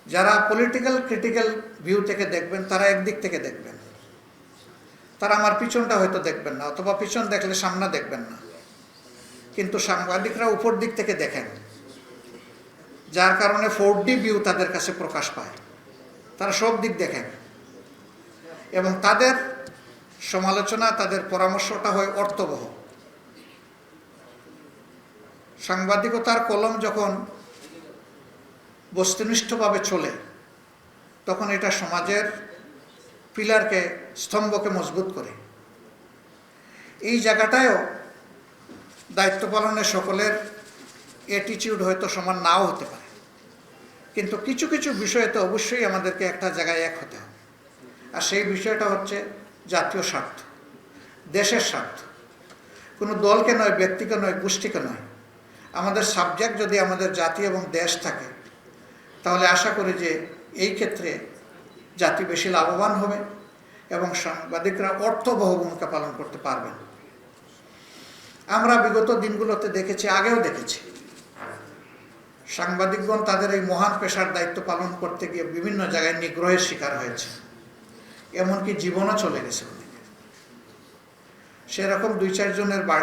যারা political critical view থেকে দেখবেন তারা একদিক থেকে দেখবেন, তারা আমার পিছনটা হয়তো দেখবেন না, অথবা পিছন দেখলে সামনে দেখবেন না। কিন্তু সাংবাদিকরা উপর দিক থেকে দেখেন, যার কারণে 4D ভিউ তাদের কাছে প্রকাশ পায়। তারা সব দিক দেখেন এবং তাদের সমালোচনা, তাদের পরামর্শটা হয় অর্থবহ। সাংবাদিকতার কলম যখন বস্তুনিষ্ঠভাবে চলে, তখন এটা সমাজের পিলারকে, স্তম্ভকে মজবুত করে। এই জায়গাটায়ও দায়িত্ব পালনে সকলের অ্যাটিটিউড হয়তো সমান নাও হতে পারে, কিন্তু কিছু কিছু বিষয়তে অবশ্যই আমাদেরকে একটা জায়গায় এক হতে হবে। আর সেই বিষয়টা হচ্ছে জাতীয় স্বার্থ, দেশের স্বার্থ। কোনো দলকে নয়, ব্যক্তিকে নয়, গোষ্ঠীকে নয়। আমাদের সাবজেক্ট যদি আমাদের জাতি এবং দেশ থাকে, তাহলে আশা করি যে এই ক্ষেত্রে জাতি বেশি লাভবান হবে এবং সাংবাদিকরা অর্থবহ ভূমিকা পালন করতে পারবেন। আমরা বিগত দিনগুলোতে দেখেছি, আগেও দেখেছি, সাংবাদিকগণ তাদের এই মহান পেশার দায়িত্ব পালন করতে গিয়ে বিভিন্ন জায়গায় নিগ্রহের শিকার হয়েছে, এমনকি জীবনও চলে গেছে। সেরকম 2-4 জনের বাড়ি